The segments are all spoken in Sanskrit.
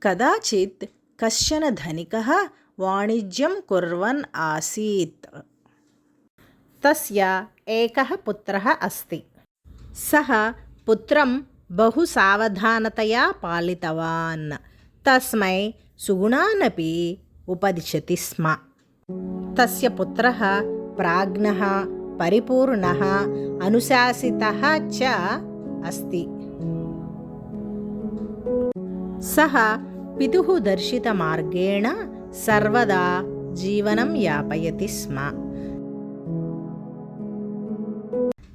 कदाचित् कश्चन धनिकः वाणिज्यं कुर्वन् आसीत्। तस्य एकः पुत्रः अस्ति। सः पुत्रं बहु सावधानतया पालितवान्। तस्मै सुगुणानपि उपदिशति स्म। तस्य पुत्रः प्राज्ञः, परिपूर्णः, अनुशासितः च अस्ति। सः पितुः दर्शितमार्गेण सर्वदा जीवनं यापयति स्म।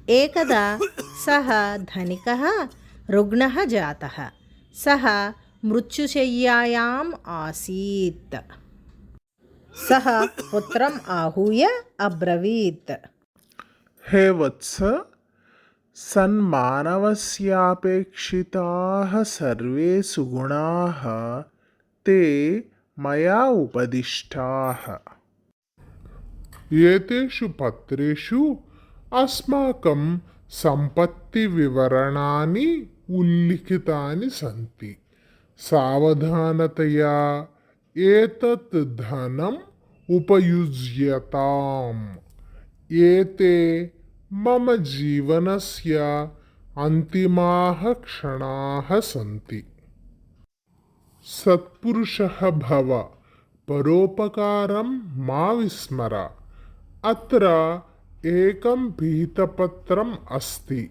एकदा सः धनिकः रुग्णः जातः। सः मृत्युशय्यायाम् आसीत्। सः पुत्रम् आहूय अब्रवीत्, हे वत्स, सन्मानवस्यापेक्षिताः सर्वे सुगुणाः ते मया उपदिष्टाः। एतेषु पत्रेषु अस्माकं सम्पत्तिविवरणानि उल्लिखितानि सन्ति। सावधानतया एतत् धनम् उपयुज्यताम्। एते मम जीवनस्य अन्तिमाः क्षणाः सन्ति। सत्पुरुषः भव, परोपकारं मा विस्मर। अत्र एकं पिहितपत्रम् अस्ति।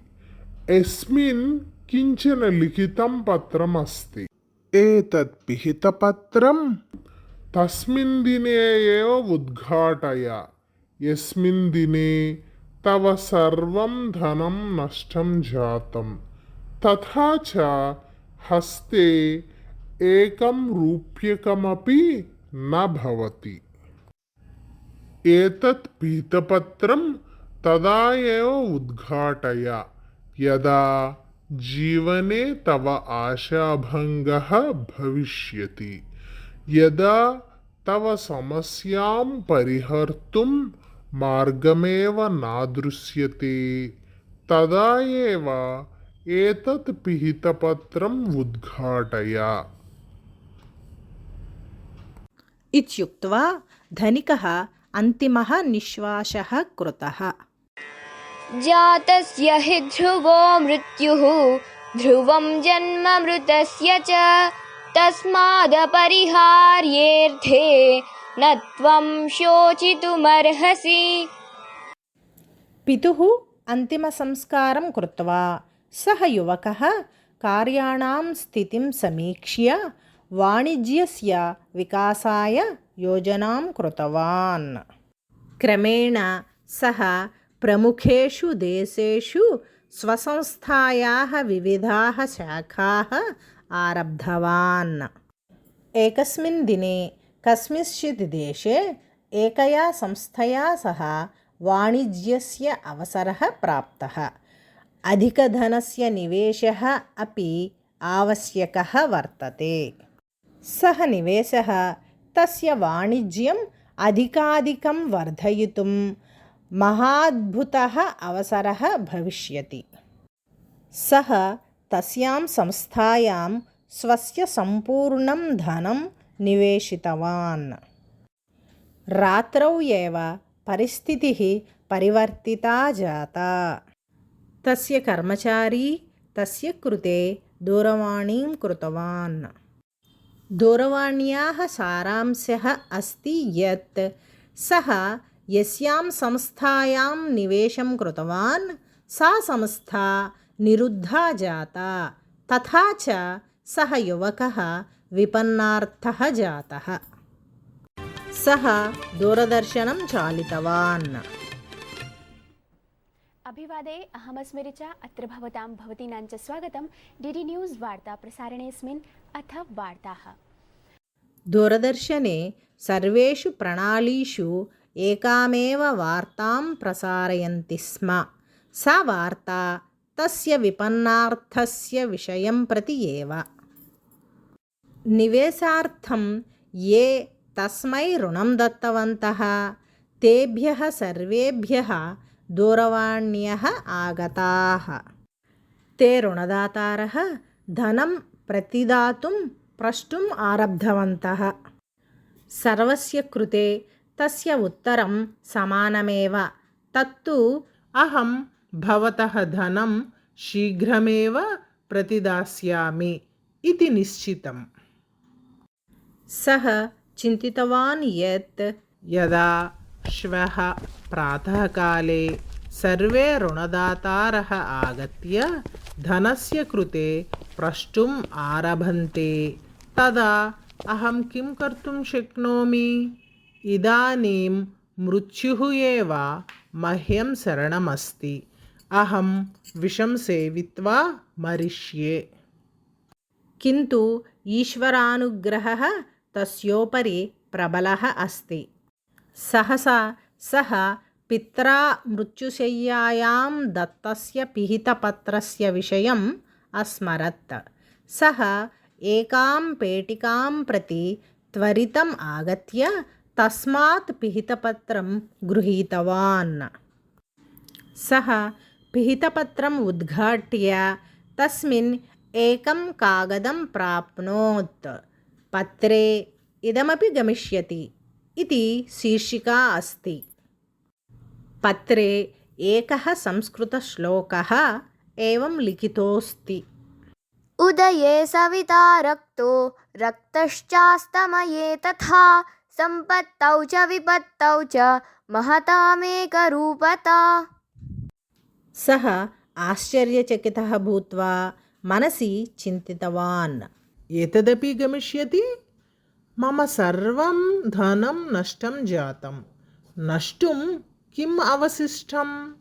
यस्मिन् किञ्चन लिखितं पत्रम् अस्ति। एतत् पिहितपत्रं तस्मिन् दिने एव उद्घाटय, यस्मिन् दिने तव सर्वं धनं नष्टं जातं, तथा च हस्ते एकं रूप्यकमपि न भवति। एतत् पीतपत्रं तदा एव उद्घाटय यदा जीवने तव आशाभङ्गः भविष्यति, यदा तव समस्यां परिहर्तुं मार्गमेव न दृश्यते, तदा एव एतत् पिहितपत्रम् उद्घाटय। इत्युक्त्वा धनिकः अन्तिमः निश्वासः कृतः। जातस्य हि ध्रुवो मृत्युः, ध्रुवं जन्म मृतस्य च, तस्मादपरिहार्येऽर्थे न त्वं शोचितुमर्हसि। पितुः अन्तिमसंस्कारं कृत्वा सः युवकः कार्याणां स्थितिं समीक्ष्य वाणिज्यस्य विकासाय योजनां कृतवान्। क्रमेण सः प्रमुखेषु देशेषु स्वसंस्थायाः विविधाः शाखाः आरब्धवान्। एकस्मिन् दिने कस्मिंश्चित् देशे एकया संस्थया सह वाणिज्यस्य अवसरः प्राप्तः। अधिकधनस्य निवेशः अपि आवश्यकः वर्तते। सः निवेशः तस्य वाणिज्यम् अधिकाधिकं वर्धयितुं महाद्भुतः अवसरः भविष्यति। सः तस्यां संस्थायां स्वस्य सम्पूर्णं धनं निवेशितवान्। रात्रौ एव परिस्थितिः परिवर्तिता जाता। तस्य कर्मचारी तस्य कृते दूरवाणीं कृतवान्। दूरवाण्याः सारांशः अस्ति यत् सः यस्यां संस्थायां निवेशं कृतवान् सा संस्था निरुद्धा जाता, तथा च सः युवकः विपन्नार्थः जातः। सः दूरदर्शनं चालितवान्। अभिवादे अहमस्मि ऋचा। अत्र भवतां भवतीनां च स्वागतं डीडी न्यूज़ वार्ता प्रसारणेऽस्मिन्। अथ वार्ताः। दूरदर्शने सर्वेषु प्रणालीषु एकामेव वार्तां प्रसारयन्ति स्म। सा वार्ता तस्य विपन्नार्थस्य विषयं प्रति एव। निवेशार्थं ये तस्मै ऋणं दत्तवन्तः तेभ्यः सर्वेभ्यः दूरवाण्यः आगताः। ते ऋणदातारः धनं प्रतिदातुं प्रष्टुम् आरब्धवन्तः। सर्वस्य कृते तस्य उत्तरं समानमेव, तत्तु अहं भवतः धनं शीघ्रमेव प्रतिदास्यामि इति निश्चितम्। सः चिन्तितवान् यत् यदा श्वः प्रातःकाले सर्वे ऋणदातारः आगत्य धनस्य कृते प्रष्टुम् आरभन्ते तदा अहं किं कर्तुं शक्नोमि? इदानीं मृत्युः एव मह्यं शरणमस्ति। अहं विषं सेवित्वा मरिष्ये। किन्तु ईश्वरानुग्रहः तस्योपरि प्रबलः अस्ति। सहसा सः पित्रा मृत्युशय्यायां दत्तस्य पिहितपत्रस्य विषयम् अस्मरत्। सः एकां पेटिकां प्रति त्वरितम् आगत्य तस्मात् पिहितपत्रं गृहीतवान्। सः पिहितपत्रम् उद्घाट्य तस्मिन् एकं कागदं प्राप्नोत्। पत्रे इदमपि गमिष्यति इति शीर्षिका अस्ति। पत्रे एकः संस्कृतश्लोकः एवं लिखितोऽस्ति। उदये सविता रक्तो रक्तश्चास्तमये तथा सम्पत्तौ च विपत्तौ च महतामेकरूपता। सः आश्चर्यचकितः भूत्वा मनसि चिन्तितवान्, एतदपि गमिष्यति? मम सर्वं धनं नष्टं जातं, नष्टुं किम् अवशिष्टम्?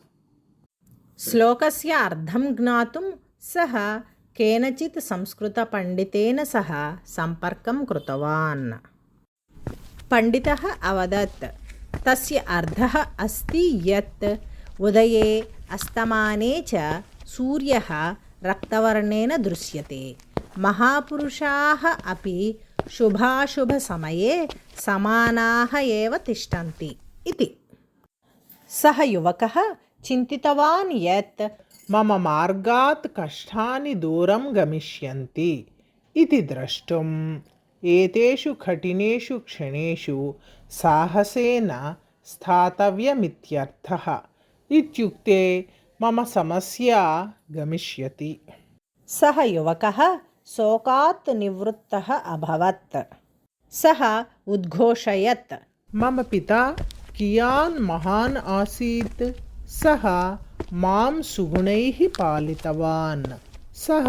श्लोकस्य अर्थं ज्ञातुं सः केनचित् संस्कृतपण्डितेन सह सम्पर्कं कृतवान्। पण्डितः अवदत्, तस्य अर्थः अस्ति यत् उदये अस्तमाने च सूर्यः रक्तवर्णेन दृश्यते। महापुरुषाः अपि शुभाशुभसमये समानाः एव तिष्ठन्ति इति। सः युवकः चिन्तितवान् यत् मम मार्गात् कष्टानि दूरं गमिष्यन्ति इति द्रष्टुम् एतेषु कठिनेषु क्षणेषु साहसेन स्थातव्यमित्यर्थः। इत्युक्ते मम समस्या गमिष्यति। सः युवकः शोकात् निवृत्तः अभवत्। सः उद्घोषयत्, मम पिता कियान् महान् आसीत्। सः मां सुगुणैः पालितवान्। सः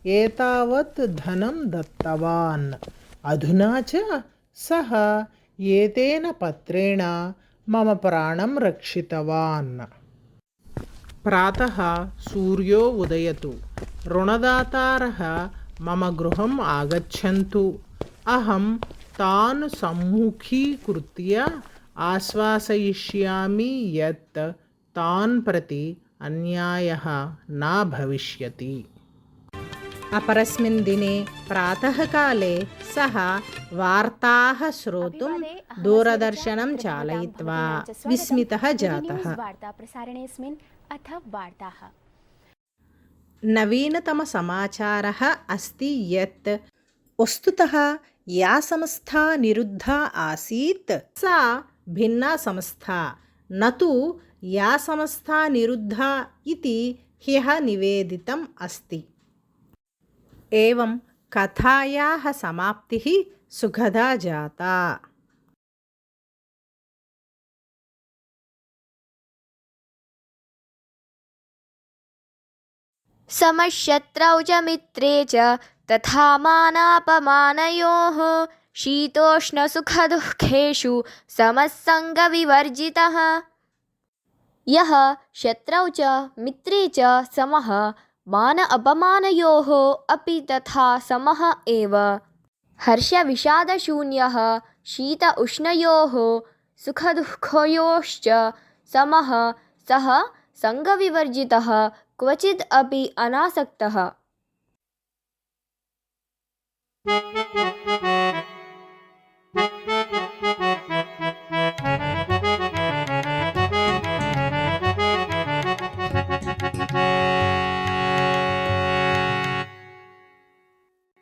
एतावत् धनं दत्तवान्। अधुना च सः एतेन पत्रेण मम प्राणं रक्षितवान्। प्रातः सूर्यो उदयतु, ऋणदातारः मम गृहम् आगच्छन्तु। अहं तान् सम्मुखीकृत्य आश्वासयिष्यामि यत् तान् प्रति अन्यायः न भविष्यति। अपरस्मिन् दिने प्रातःकाले सः वार्ताः श्रोतुं दूरदर्शनं चालयित्वा विस्मितः जातः। वार्ताप्रसारणेऽस्मिन् अथ वार्ताः। नवीनतमसमाचारः अस्ति यत् वस्तुतः या संस्था निरुद्धा आसीत् सा भिन्ना संस्था, न तु या संस्था निरुद्धा इति ह्यः निवेदितम् अस्ति। एवं कथायाः समाप्तिः सुखदा जाता। समशत्रौ च मित्रे च तथा मानापमानयोः शीतोष्णसुखदुःखेषु समस्सङ्गविवर्जितः। यः शत्रौ च मित्रे च समः मान अपमानयोः अपि तथा समः एव। हर्षविषादशून्यः शीत उष्णयोः सुखदुःखयोश्च समः सः सङ्गविवर्जितः, क्वचिद् अपि अनासक्तः।